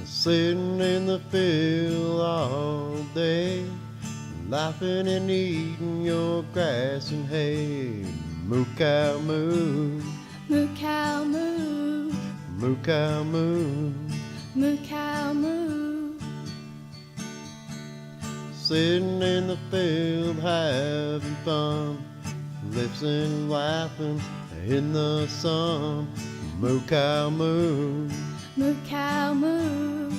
Sitting in the field all day, laughing and eating your grass and hay. Moo cow moo, moo cow moo, moo cow moo, moo cow moo. Sitting in the field having fun, listening, laughing in the sun. Moo cow moo, moo cow moo,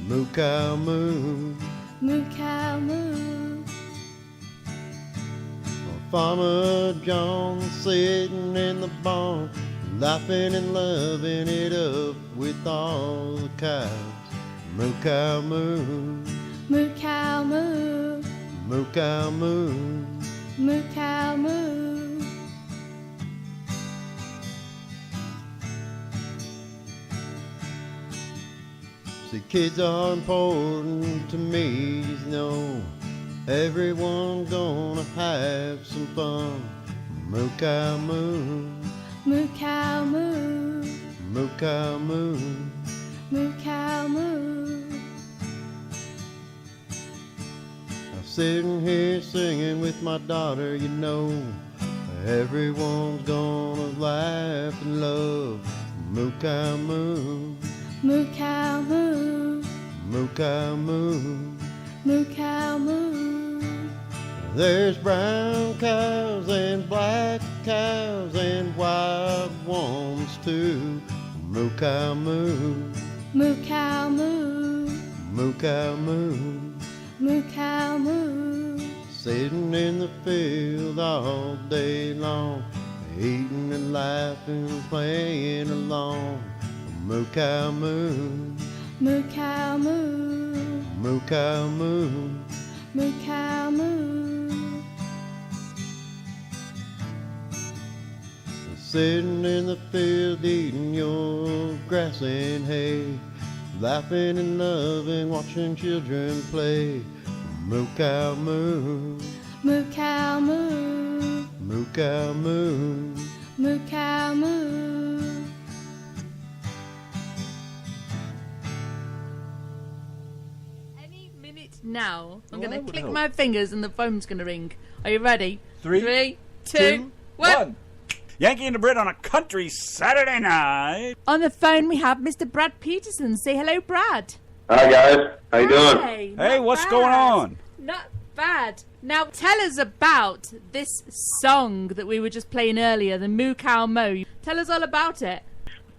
moo cow moo, moo cow moo. Farmer John sitting in the barn, laughing and loving it up with all the cows. Moo cow moo, moo cow moo, moo cow moo, moo cow moo. See, kids are important to me, you know. Everyone's gonna have some fun. Moo cow moo, Moo cow moo, moo cow moo. moo cow moo. I'm sitting here singing with my daughter, you know. Everyone's gonna laugh and love. Moo cow moo, Moo cow moo, moo cow moo. moo cow moo. There's brown cows and black cows and white ones too. Moo cow moo, Moo cow moo, moo cow moo. moo cow moo. Sitting in the field all day long, eating and laughing, playing along. Moo cow moo, Moo cow moo, moo cow moo. moo cow moo. Sitting in the field eating your grass and hay, laughing and loving, watching children play. Moo cow moo, Moo cow moo, moo cow moo. moo cow moo. Any minute now, I'm Well, going I to would click hope. my fingers and the phone's going to ring. Are you ready? Three, 2, two, 1. one. Yankee and the Brit on a country Saturday night. On the phone we have Mr. Brad Peterson. Say hello, Brad. Hi guys, how you doing? Hey, Hey, not what's bad. going on? Not bad. Now tell us about this song that we were just playing earlier, the Moo Cow Moo. Tell us all about it.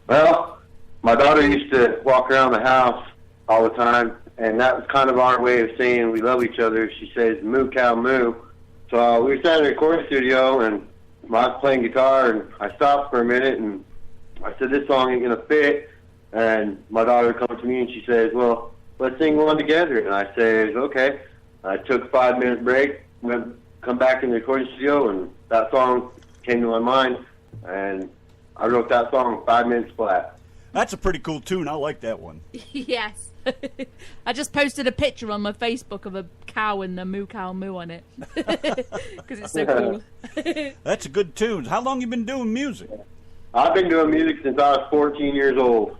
Well, my daughter used to walk around the house all the time, and that was kind of our way of saying we love each other. She says moo cow moo. So we were sat in the recording studio, and I was playing guitar, and I stopped for a minute, and I said, this song ain't gonna fit. And my daughter comes to me and she says, well, let's sing one together. And I said, okay. I took a 5-minute break, come back in the recording studio, and that song came to my mind, and I wrote that song 5 minutes flat. That's a pretty cool tune. I like that one. Yes. I just posted a picture on my Facebook of a cow and the Moo Cow Moo on it. Because it's so cool. That's a good tune. How long you been doing music? I've been doing music since I was 14 years old.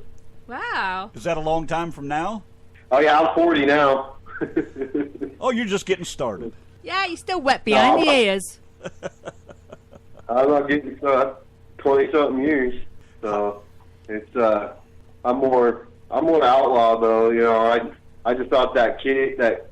Wow. Is that a long time from now? Oh yeah, I'm 40 now. Oh, you're just getting started. Yeah, you're still wet behind the ears. I'm not getting 20-something years, so it's I'm more outlaw though. You know, I just thought that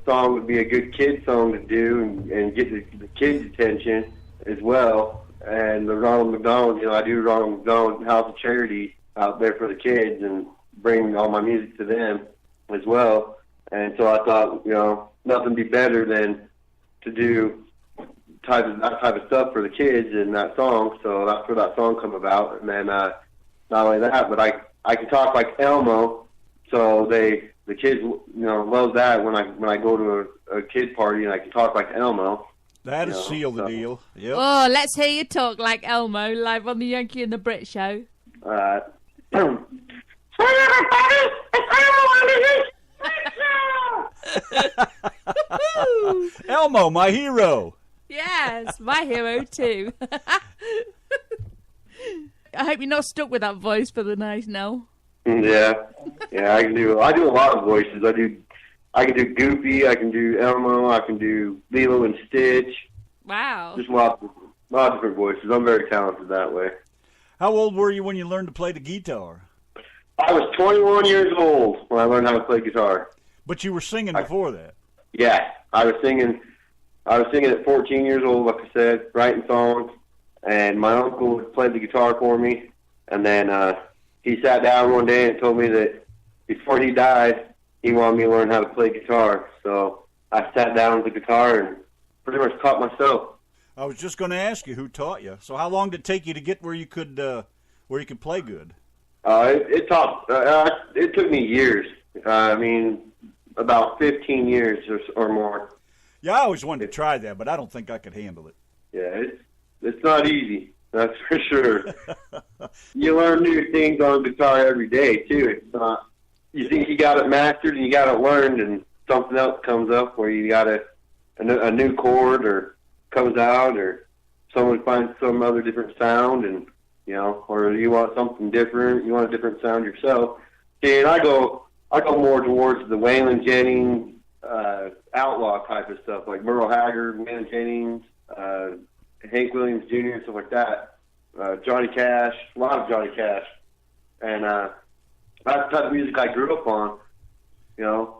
song would be a good kid song to do and get the kids' attention as well. And the Ronald McDonald, you know, I do Ronald McDonald House of Charity out there for the kids and bring all my music to them as well. And so I thought, you know, nothing be better than to do that type of stuff for the kids in that song. So that's where that song come about. And then not only that, but I can talk like Elmo, so the kids, you know, love that when I go to a kid party and I can talk like Elmo. That'll You know, seal the so- deal. Yep. Oh, let's hear you talk like Elmo live on the Yankee and the Brit show. All right. Hey everybody, it's Elmo on the show. Elmo, my hero. Yes, my hero too. I hope you're not stuck with that voice for the night now. Yeah, yeah. I do a lot of voices. I can do Goofy. I can do Elmo. I can do Lilo and Stitch. Wow. Just a lot of different voices. I'm very talented that way. How old were you when you learned to play the guitar? I was 21 years old when I learned how to play guitar. But you were singing before that. Yeah, I was singing at 14 years old, like I said, writing songs. And my uncle played the guitar for me. And then he sat down one day and told me that before he died, he wanted me to learn how to play guitar. So I sat down with the guitar and pretty much taught myself. I was just going to ask you who taught you. So how long did it take you to get where you could play good? It took me years. I mean, about 15 years or more. Yeah, I always wanted to try that, but I don't think I could handle it. Yeah, it's not easy. That's for sure. You learn new things on guitar every day too. It's not. You think you got it mastered and you got it learned, and something else comes up where you got a new chord or comes out, or someone finds some other different sound, and or you want something different. You want a different sound yourself. See, and I go more towards the Waylon Jennings, outlaw type of stuff, like Merle Haggard, Waylon Jennings, Hank Williams Jr., and stuff like that. Johnny Cash, a lot of Johnny Cash, and that's the type of music I grew up on.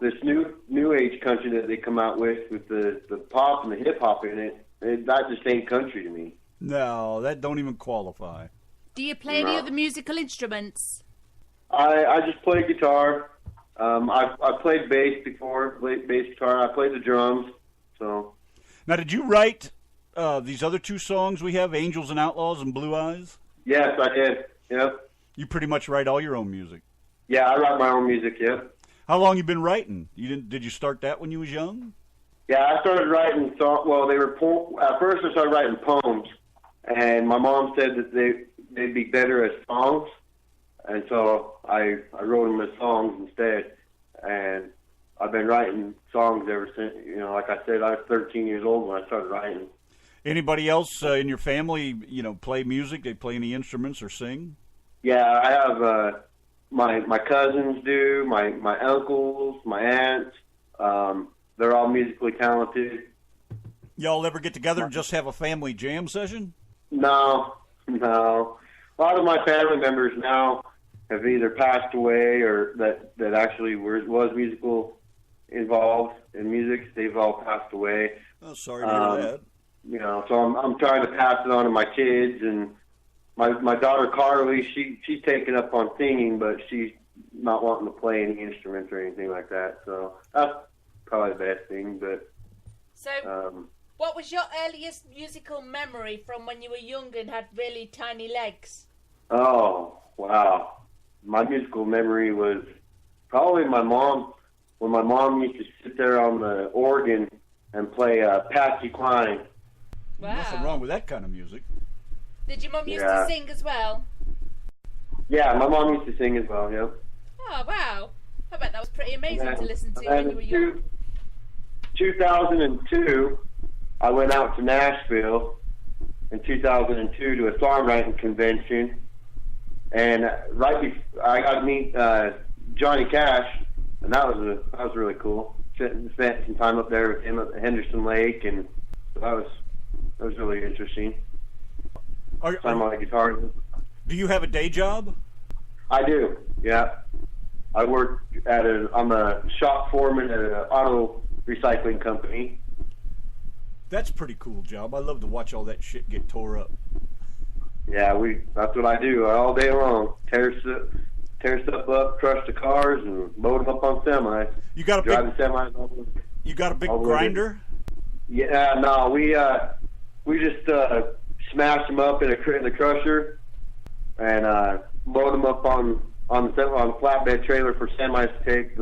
This new age country that they come out with the pop and the hip hop in it, that just ain't country to me. No, that don't even qualify. Do you play any other musical instruments? I just play guitar. I played bass before, bass guitar. I played the drums. So now, did you write these other two songs we have, Angels and Outlaws and Blue Eyes? Yes, I did. Yep. You pretty much write all your own music. Yeah, I write my own music. Yep. How long you been writing? Did you start that when you was young? Yeah, I started writing songs. Well, they were at first I started writing poems, and my mom said that they'd be better as songs, and so I wrote them as songs instead. And I've been writing songs ever since. Like I said, I was 13 years old when I started writing. Anybody else in your family, play music? They play any instruments or sing? Yeah, I have my cousins do, my uncles, my aunts. They're all musically talented. Y'all ever get together and just have a family jam session? No. A lot of my family members now have either passed away or that actually was musical involved in music. They've all passed away. Oh, sorry to hear that. So I'm trying to pass it on to my kids, and my daughter Carly, she's taken up on singing, but she's not wanting to play any instruments or anything like that. So that's probably the best thing. But what was your earliest musical memory from when you were young and had really tiny legs? Oh, wow. My musical memory was probably my mom, when my mom used to sit there on the organ and play Patsy Cline. Wow. Nothing wrong with that kind of music. Did your mum used to sing as well? Yeah, my mom used to sing as well, yeah. Oh, wow. I bet that was pretty amazing to listen to when you were young. 2002, I went out to Nashville in 2002 to a songwriting convention, and right before I got to meet Johnny Cash, and that was really cool. Spent some time up there with him at Henderson Lake, and that was really interesting. Playing my guitar. Do you have a day job? I do. Yeah, I work I'm a shop foreman at an auto recycling company. That's a pretty cool job. I love to watch all that shit get tore up. Yeah, that's what I do all day long. Tear stuff up, crush the cars, and load them up on semis. You got a drive the semis over. You got a big grinder? Yeah, no, we just smash them up in the crusher and load them up on the flatbed trailer for semis to take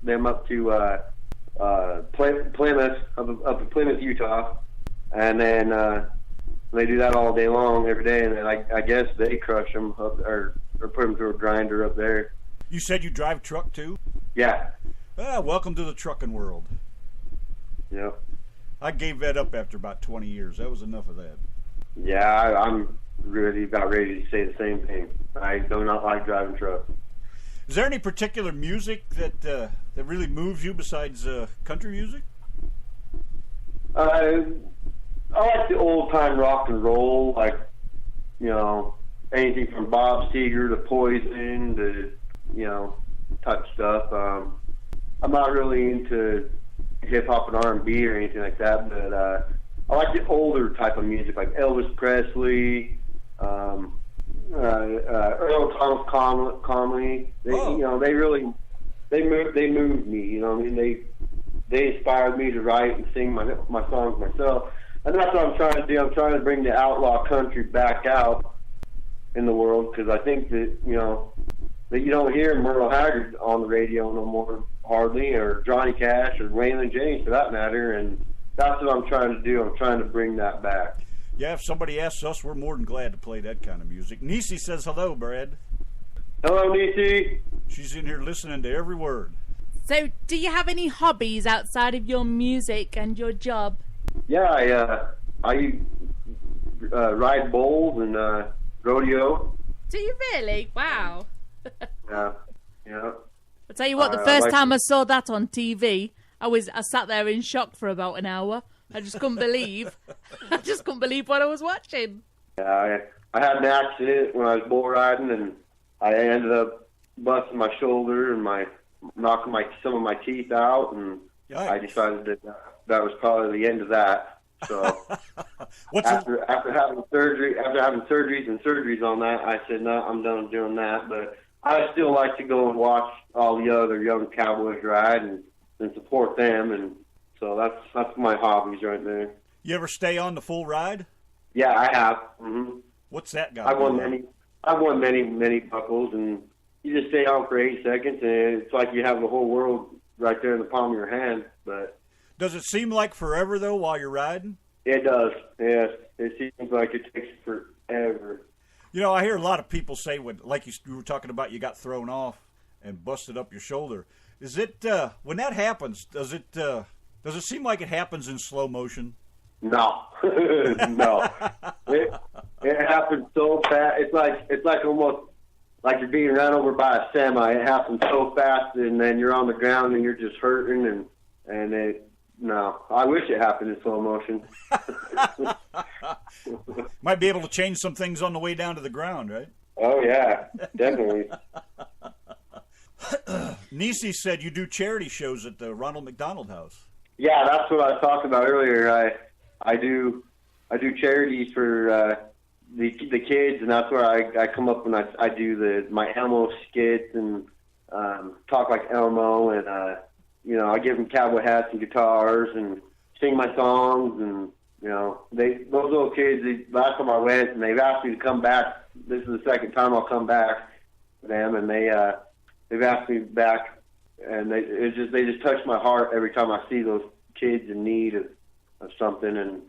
them up to Plymouth, up to Plymouth, Utah, and then they do that all day long, every day, and then I guess they crush them up, or put them through a grinder up there. You said you drive truck too? Yeah. Welcome to the trucking world. Yep. I gave that up after about 20 years. That was enough of that. Yeah, I'm really about ready to say the same thing. I do not like driving trucks. Is there any particular music that really moves you besides country music? I like the old time rock and roll, like, you know, anything from Bob Seger to Poison to, you know, type stuff. I'm not really into hip hop and R&B or anything like that, but I like the older type of music, like Elvis Presley, Earl Thomas Conley. They, you know, they moved me. You know what I mean? They inspired me to write and sing my songs myself, and that's what I'm trying to do. I'm trying to bring the outlaw country back out in the world, because I think that, you know, that you don't hear Merle Haggard on the radio no more, hardly, or Johnny Cash or Waylon Jennings for that matter, and that's what I'm trying to do. I'm trying to bring that back. Yeah, if somebody asks us, we're more than glad to play that kind of music. Nisi says hello, Brad. Hello, Nisi. She's in here listening to every word. So, do you have any hobbies outside of your music and your job? Yeah, I ride bulls and rodeo. Do you really? Wow. Yeah. I'll tell you what, the first time I saw that on TV, I sat there in shock for about an hour. I just couldn't believe what I was watching. Yeah, I had an accident when I was bull riding, and I ended up busting my shoulder and knocking some of my teeth out, and Yikes. I decided that was probably the end of that. So after having surgeries on that, I said, no, I'm done doing that. But I still like to go and watch all the other young cowboys ride and support them, and so that's my hobbies right there. You ever stay on the full ride? Yeah, I have. Mm-hmm. What's that got? I've won many buckles, and you just stay on for 8 seconds, and it's like you have the whole world right there in the palm of your hand. But does it seem like forever though while you're riding? It does. Yes, it seems like it takes forever. You know, I hear a lot of people say, like you were talking about, you got thrown off and busted up your shoulder. Is it when that happens? Does it seem like it happens in slow motion? No, no. It happens so fast. It's like almost like you're being run over by a semi. It happens so fast, and then you're on the ground and you're just hurting, and it. No, I wish it happened in slow motion. Might be able to change some things on the way down to the ground, right? Oh yeah, definitely. Nisi said you do charity shows at the Ronald McDonald House. Yeah, that's what I talked about earlier. I do charities for the kids, and that's where I come up and I do my Elmo skits and talk like Elmo, and you know, I give them cowboy hats and guitars and sing my songs, and you know, those little kids. Last time I went, and they've asked me to come back. This is the second time I'll come back for them, and they've asked me back, and they just touch my heart every time I see those kids in need of something, and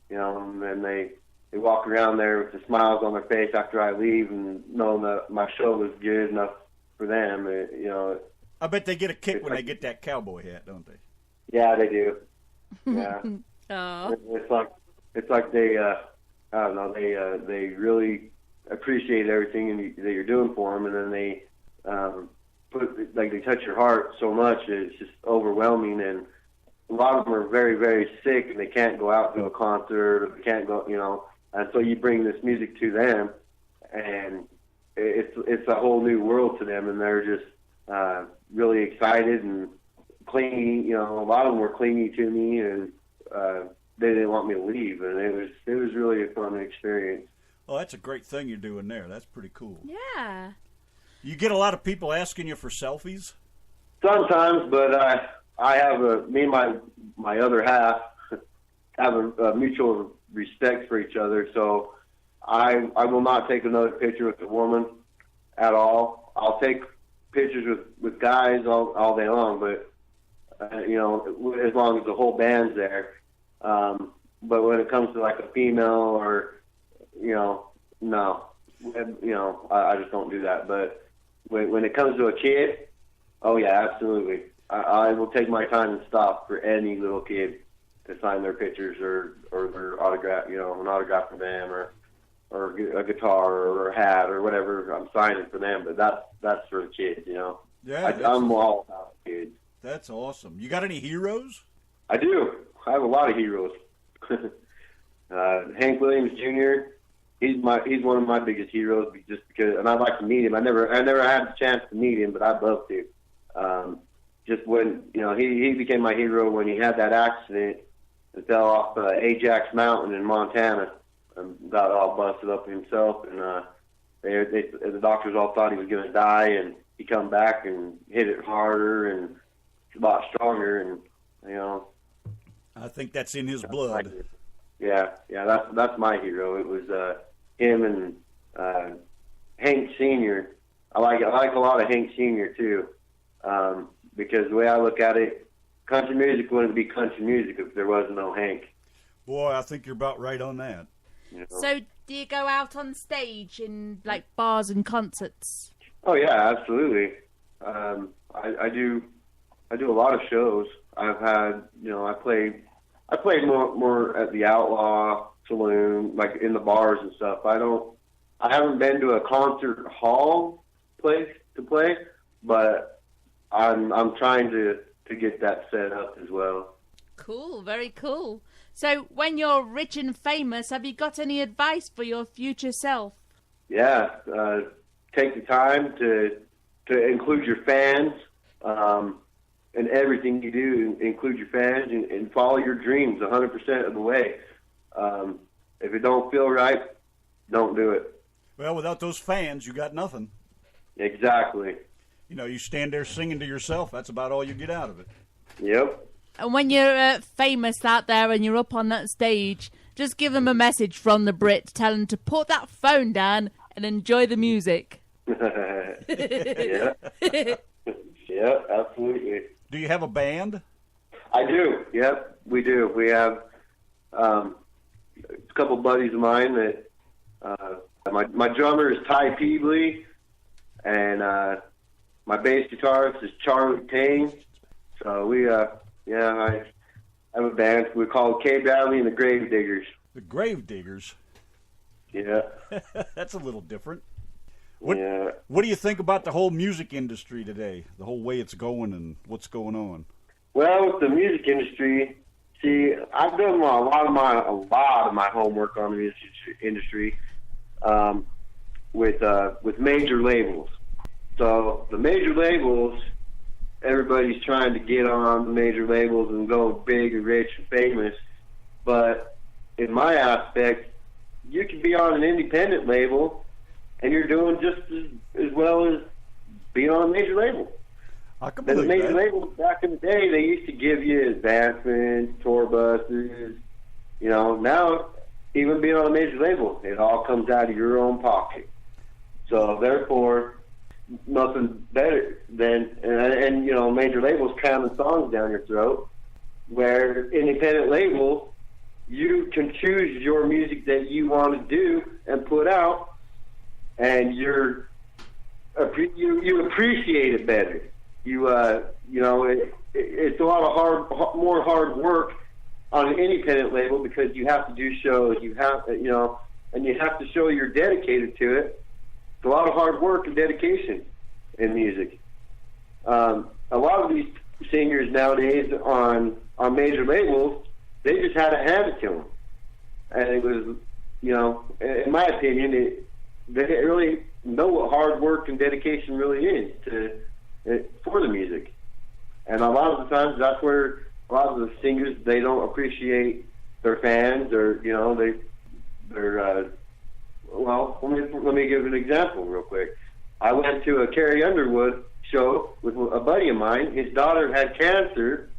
you know, and they walk around there with the smiles on their face after I leave, and knowing that my show was good enough for them. You know, I bet they get a kick when they get that cowboy hat, don't they? Yeah, they do. Yeah. Oh. It's like they I don't know, they really appreciate everything that you're doing for them, and then they they touch your heart so much that it's just overwhelming. And a lot of them are very, very sick, and they can't go out to a concert, or they can't go, you know, and so you bring this music to them, and it's a whole new world to them, and they're just really excited and clingy. You know, a lot of them were clingy to me, and they didn't want me to leave, and it was really a fun experience. Well, that's a great thing you're doing there. That's pretty cool. Yeah. You get a lot of people asking you for selfies? Sometimes, but I have me and my other half have a mutual respect for each other, so I will not take another picture with a woman at all. I'll take pictures with guys all day long, but you know, as long as the whole band's there. But when it comes to like a female, or you know, no, you know, I just don't do that. But when it comes to a kid, oh yeah, absolutely. I will take my time and stop for any little kid to sign their pictures or autograph, you know, an autograph for them, or a guitar or a hat or whatever I'm signing for them. But that's for the kids, you know. Yeah, I'm all about kids. That's awesome. You got any heroes? I do. I have a lot of heroes. Hank Williams Jr. He's one of my biggest heroes, just because, and I'd like to meet him. I never had the chance to meet him, but I'd love to. Just when, you know, he became my hero when he had that accident and fell off Ajax Mountain in Montana and got all busted up himself, and the doctors all thought he was going to die, and he come back and hit it harder and a lot stronger, and you know. I think that's in his blood. Yeah, that's my hero. It was him and Hank Sr. I like a lot of Hank Sr. too, because the way I look at it, country music wouldn't be country music if there was no Hank. Boy, I think you're about right on that. You know? So, do you go out on stage in like bars and concerts? Oh yeah, absolutely. I do a lot of shows. I've had, you know, I played more at the Outlaw Saloon, like in the bars and stuff. I haven't been to a concert hall place to play, but I'm trying to get that set up as well. Cool, very cool. So, when you're rich and famous, have you got any advice for your future self? Yeah, take the time to include your fans. And everything you do, include your fans, and follow your dreams 100% of the way. If it don't feel right, don't do it. Well, without those fans, you got nothing. Exactly. You know, you stand there singing to yourself. That's about all you get out of it. Yep. And when you're famous out there and you're up on that stage, just give them a message from the Brit. Tell them to put that phone down and enjoy the music. Yeah. Yeah, absolutely. Do you have a band? I do. Yep, we do. We have a couple buddies of mine that my drummer is Ty Peebley, and my bass guitarist is Charlie Tang. So we I have a band. We're called K.Bradley and the Grave Diggers. The Grave Diggers? Yeah. That's a little different. What do you think about the whole music industry today? The whole way it's going and what's going on? Well, with the music industry, see, I've done a lot of my homework on the music industry with major labels. So the major labels, everybody's trying to get on the major labels and go big and rich and famous. But in my aspect, you can be on an independent label and you're doing just as well as being on a major label. I can And the believe major that. labels back in the day, they used to give you advancements, tour buses. You know, now even being on a major label, it all comes out of your own pocket. So therefore, nothing better than and you know, major labels cramming songs down your throat. Where independent labels, you can choose your music that you want to do and put out. And you appreciate it better. You know, it's a lot of more hard work on an independent label because you have to do shows. You have, you know, and you have to show you're dedicated to it. It's a lot of hard work and dedication in music. A lot of these singers nowadays on major labels, they just had it handed to them, and it was, you know, in my opinion, they didn't really know what hard work and dedication really is for the music. And a lot of the times that's where a lot of the singers, they don't appreciate their fans, or, you know, they're well, let me give an example real quick. I went to a Carrie Underwood show with a buddy of mine. His daughter had cancer,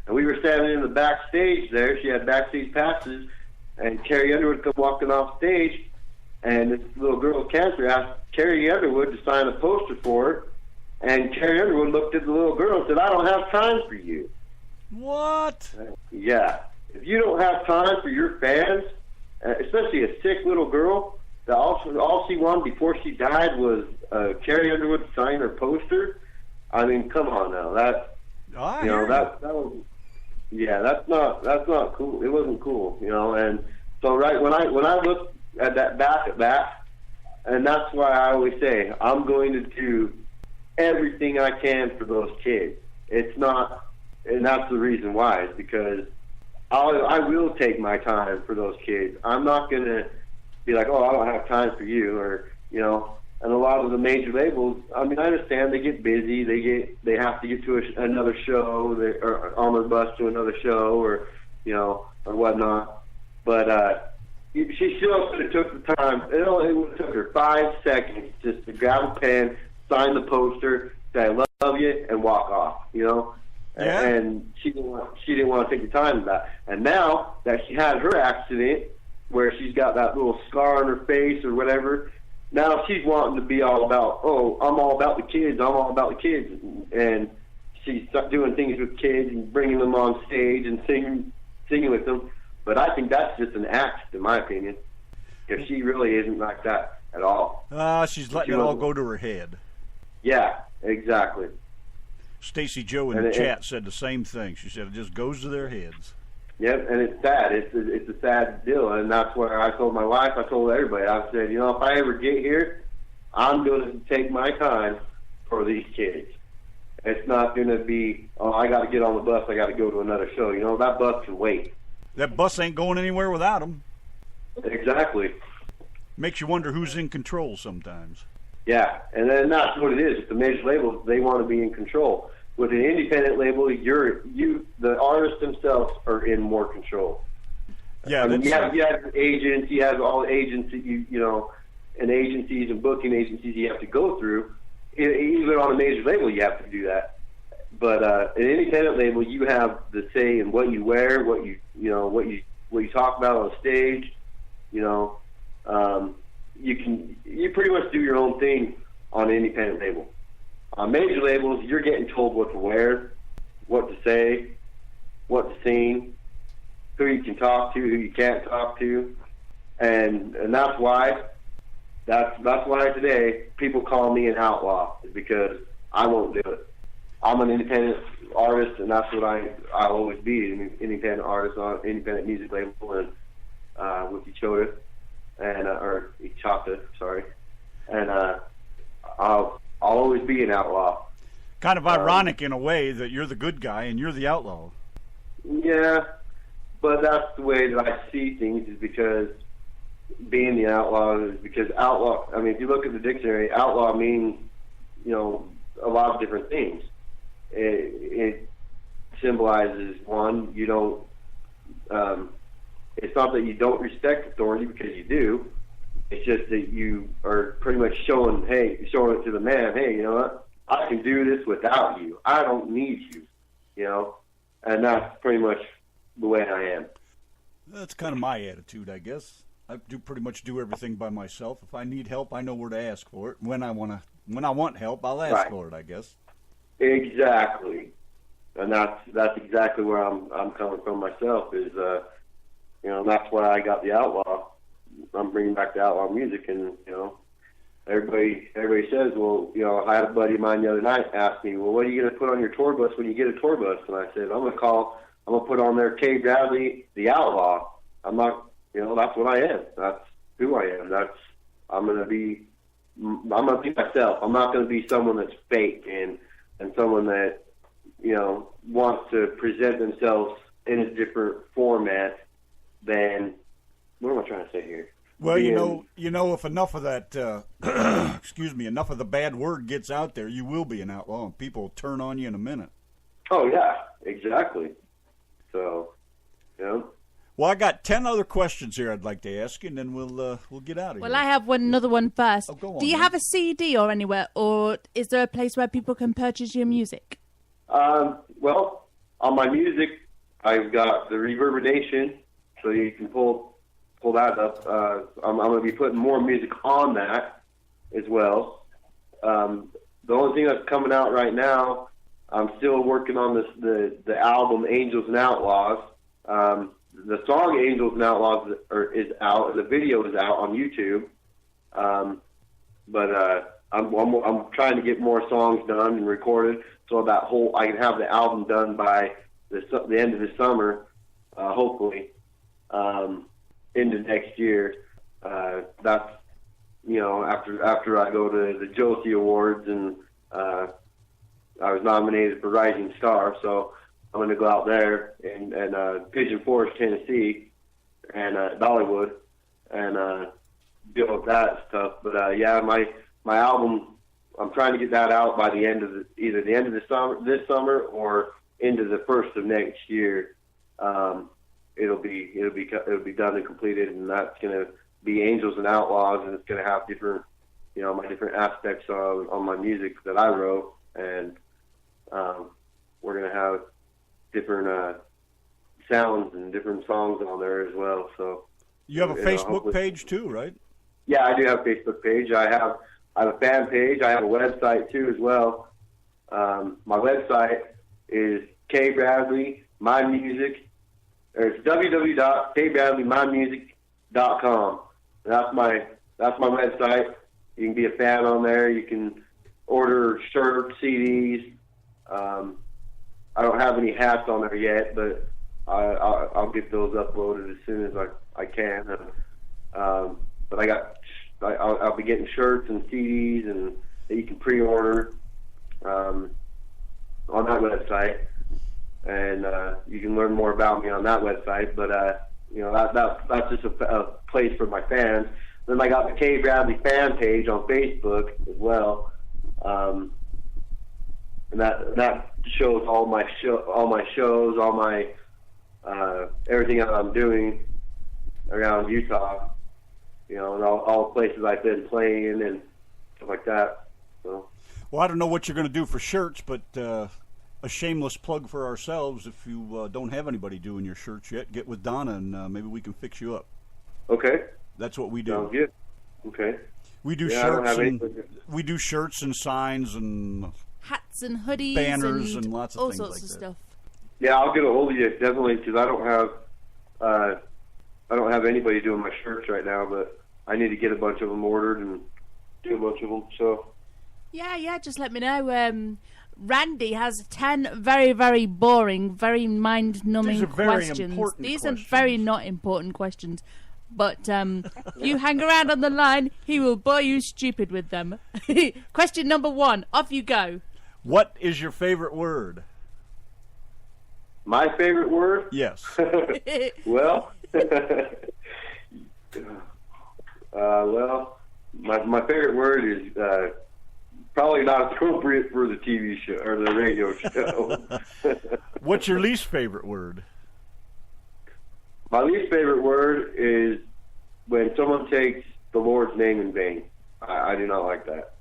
and we were standing in the backstage there. She had backstage passes, and Carrie Underwood come walking off stage, and this little girl with cancer asked Carrie Underwood to sign a poster for her, and Carrie Underwood looked at the little girl and said, "I don't have time for you." What? Yeah. If you don't have time for your fans, especially a sick little girl, that all she wanted before she died was Carrie Underwood to sign her poster. I mean, come on now. That was, yeah, that's not cool. It wasn't cool, you know. And so when I look at that. And that's why I always say I'm going to do everything I can for those kids. It's not, and that's the reason why, is because I will take my time for those kids. I'm not going to be like, oh, I don't have time for you, or, you know. And a lot of the major labels, I mean, I understand they get busy. They have to get to another show, or on their bus to another show, or, you know, or whatnot. But she still could have took the time. It only took her 5 seconds just to grab a pen, sign the poster, say I love you, and walk off. You know. Yeah. And she didn't want to take the time for that. And now that she had her accident, where she's got that little scar on her face or whatever, now she's wanting to be all about, oh, I'm all about the kids. I'm all about the kids, and she's doing things with kids and bringing them on stage and singing with them. But I think that's just an act, in my opinion, because she really isn't like that at all. She's letting it all go to her head. Yeah, exactly. Stacy Joe in the chat said the same thing. She said it just goes to their heads. Yep, and it's sad. It's a sad deal, and that's where I told my wife, I told everybody, I said, you know, if I ever get here, I'm going to take my time for these kids. It's not going to be, oh, I got to get on the bus, I got to go to another show. You know, that bus can wait. That bus ain't going anywhere without them. Exactly. Makes you wonder who's in control sometimes. Yeah, and then that's what it is. It's the major labels, they want to be in control. With an independent label, the artists themselves are in more control. Yeah, I mean, you have agents, you have all the agents that you know, and agencies and booking agencies you have to go through. Even on a major label, you have to do that. But an independent label, you have the say in what you wear, what you talk about on stage. You know, you pretty much do your own thing on an independent label. On major labels, you're getting told what to wear, what to say, what to sing, who you can talk to, who you can't talk to, and that's why today people call me an outlaw, is because I won't do it. I'm an independent artist, and that's what I'll always be, an independent artist on an independent music label, and with Ichota, and or Ichota, sorry, and I'll always be an outlaw. Kind of ironic in a way that you're the good guy and you're the outlaw. Yeah, but that's the way that I see things, is because being the outlaw is because outlaw, I mean, if you look at the dictionary, outlaw means, you know, a lot of different things. It symbolizes, one, you don't, it's not that you don't respect authority, because you do. It's just that you are pretty much showing it to the man, hey, you know what? I can do this without you. I don't need you, you know? And that's pretty much the way I am. That's kind of my attitude, I guess. I pretty much do everything by myself. If I need help, I know where to ask for it. When I want help, I'll ask for it, I guess. Exactly. And that's exactly where I'm coming from myself, is, you know, that's why I got the outlaw. I'm bringing back the outlaw music, and, you know, everybody says, well, you know, I had a buddy of mine the other night ask me, well, what are you going to put on your tour bus when you get a tour bus? And I said, I'm going to put on there k.bradley, the outlaw. I'm not, you know, that's what I am. That's who I am. I'm going to be myself. I'm not going to be someone that's fake and someone that, you know, wants to present themselves in a different format than, what am I trying to say here? Well, you know, if enough of that, enough of the bad word gets out there, you will be an outlaw, and people will turn on you in a minute. Oh yeah, exactly. So, you know. Well, I got 10 other questions here I'd like to ask you, and then we'll get out of here. Well, I have another one first. Oh, go on, Do you have a CD or anywhere, or is there a place where people can purchase your music? Well, on my music, I've got the Reverberation, so you can pull that up. I'm going to be putting more music on that as well. The only thing that's coming out right now, I'm still working on the album Angels and Outlaws. The song Angels and Outlaws is out, and the video is out on YouTube. But I'm trying to get more songs done and recorded, so I can have the album done by the end of the summer, hopefully, into next year. that's, after I go to the Josie Awards, and I was nominated for Rising Star, so I'm going to go out there and Pigeon Forge, Tennessee, and Dollywood, and deal with that stuff. But my album, I'm trying to get that out by either the end of this summer or into the first of next year. It'll be done and completed, and that's going to be Angels and Outlaws, and it's going to have different, my different aspects on my music that I wrote, and we're going to have different sounds and different songs on there as well. So you have a Facebook page too, right? Yeah, I do have a Facebook page. I have a fan page. I have a website too as well. My website is k.bradley, my music, or it's www.k.bradleymymusic.com. That's my website. You can be a fan on there. You can order shirts, CDs. I don't have any hats on there yet, but I'll get those uploaded as soon as I can. But I'll be getting shirts and CDs and that you can pre-order on that website, and you can learn more about me on that website. But that's just a place for my fans. Then I got the K. Bradley fan page on Facebook as well, and that shows all my shows, all my everything that I'm doing around Utah. And all the places I've been playing and stuff like that. So. Well, I don't know what you're going to do for shirts, but a shameless plug for ourselves. If you don't have anybody doing your shirts yet, get with Donna, and maybe we can fix you up. Okay. That's what we do. Sounds good. Okay. We do shirts and signs and hats and hoodies, banners and lots of all things sorts like of that. stuff. Yeah, I'll get a hold of you definitely, because I don't have anybody doing my shirts right now, but I need to get a bunch of them ordered and do a bunch of them. So. Yeah, just let me know. Randy has 10 very, very boring, very mind-numbing questions. These are very not important questions. But if you hang around on the line, he will bore you stupid with them. Question number 1, off you go. What is your favorite word? My favorite word? Yes. Well, my favorite word is probably not appropriate for the TV show or the radio show. What's your least favorite word? My least favorite word is when someone takes the Lord's name in vain. I do not like that.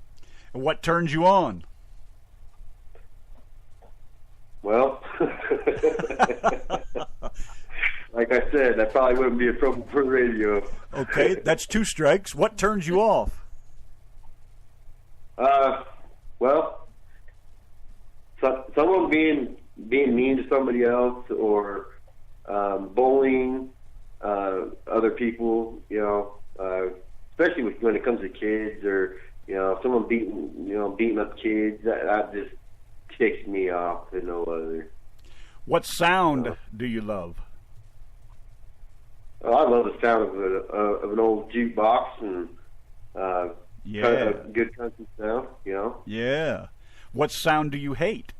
And what turns you on? Well, like I said, that probably wouldn't be appropriate for the radio. Okay, that's 2 strikes. What turns you off? Well, someone being mean to somebody else, or bullying other people, especially when it comes to kids, or someone beating up kids. That just ticks me off and no other. What sound do you love? I love the sound of an old jukebox and a good country sound. Yeah. What sound do you hate?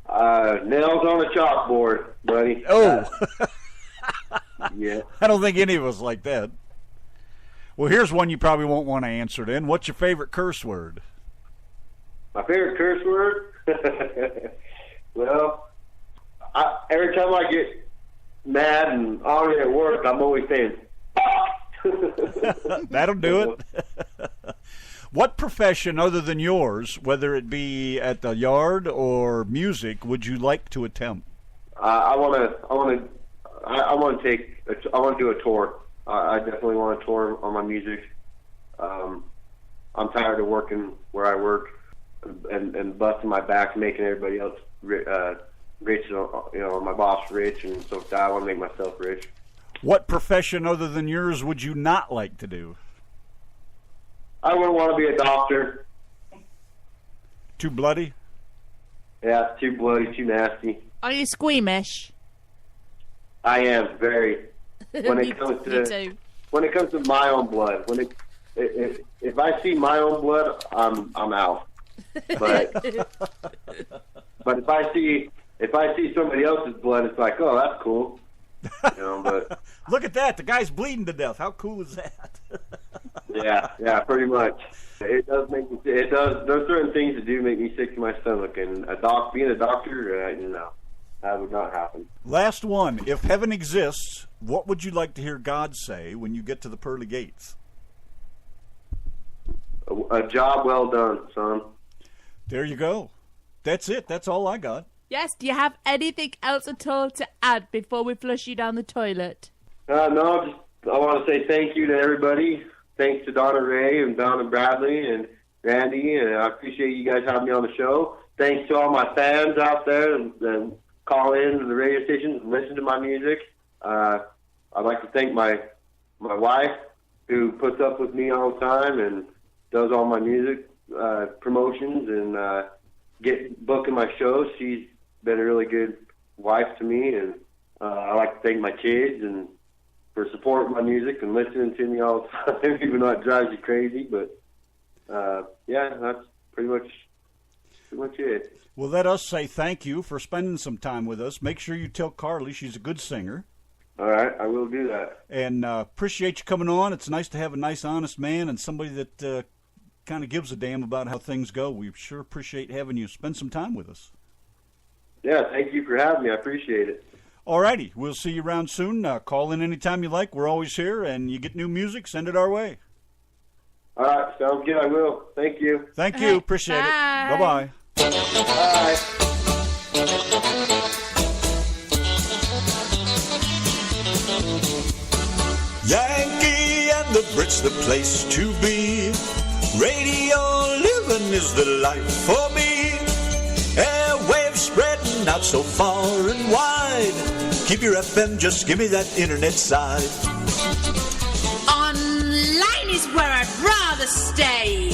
Nails on a chalkboard, buddy. Oh. Yeah. I don't think any of us like that. Well, here's one you probably won't want to answer then. What's your favorite curse word? My favorite curse word? Well, every time I get mad and angry at work, I'm always saying, That'll do it. What profession other than yours, whether it be at the yard or music, would you like to attempt? I want to do a tour. I definitely want to tour on my music. I'm tired of working where I work and busting my back, making everybody else rich. My boss rich, and so I want to make myself rich. What profession other than yours would you not like to do? I wouldn't want to be a doctor. Too bloody? Yeah, it's too bloody, too nasty. Are you squeamish? I am very. when it comes to my own blood. If I see my own blood, I'm out. But if I see somebody else's blood, it's like, oh, that's cool. But look at that, the guy's bleeding to death. How cool is that? yeah, pretty much. It does make me. It does. There's certain things that do make me sick to my stomach, and being a doctor, that would not happen. Last one. If heaven exists, what would you like to hear God say when you get to the pearly gates? A job well done, son. There you go. That's it. That's all I got. Yes, do you have anything else at all to add before we flush you down the toilet? No, just I want to say thank you to everybody. Thanks to Donna Ray and Don and Bradley and Randy, and I appreciate you guys having me on the show. Thanks to all my fans out there and call in to the radio stations and listen to my music. I'd like to thank my wife, who puts up with me all the time and does all my music promotions and booking my shows. She's been a really good wife to me, and I like to thank my kids and for supporting my music and listening to me all the time, even though it drives you crazy. But that's pretty much it. Well, let us say thank you for spending some time with us. Make sure you tell Carly she's a good singer. All right, I will do that. And appreciate you coming on. It's nice to have a nice, honest man and somebody that kind of gives a damn about how things go. We sure appreciate having you spend some time with us. Yeah, thank you for having me. I appreciate it. All righty. We'll see you around soon. Call in anytime you like. We're always here. And you get new music, send it our way. All right. Sounds good. I will. Thank you. Thank you. Appreciate it. Bye-bye. Bye. Yanki and the Brit's the place to be. Radio living is the life for me. Airwaves spreading out so far and wide. Keep your FM, just give me that internet side. Online is where I'd rather stay.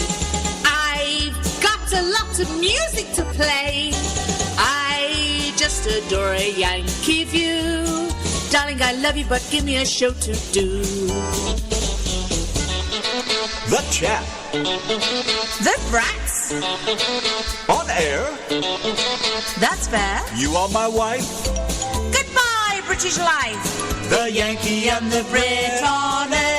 I've got a lot of music to play. I just adore a Yankee view. Darling, I love you, but give me a show to do. The Chat. The Brats. On air. That's fair. You are my wife. Goodbye, British life. The Yankee and the Brit on air.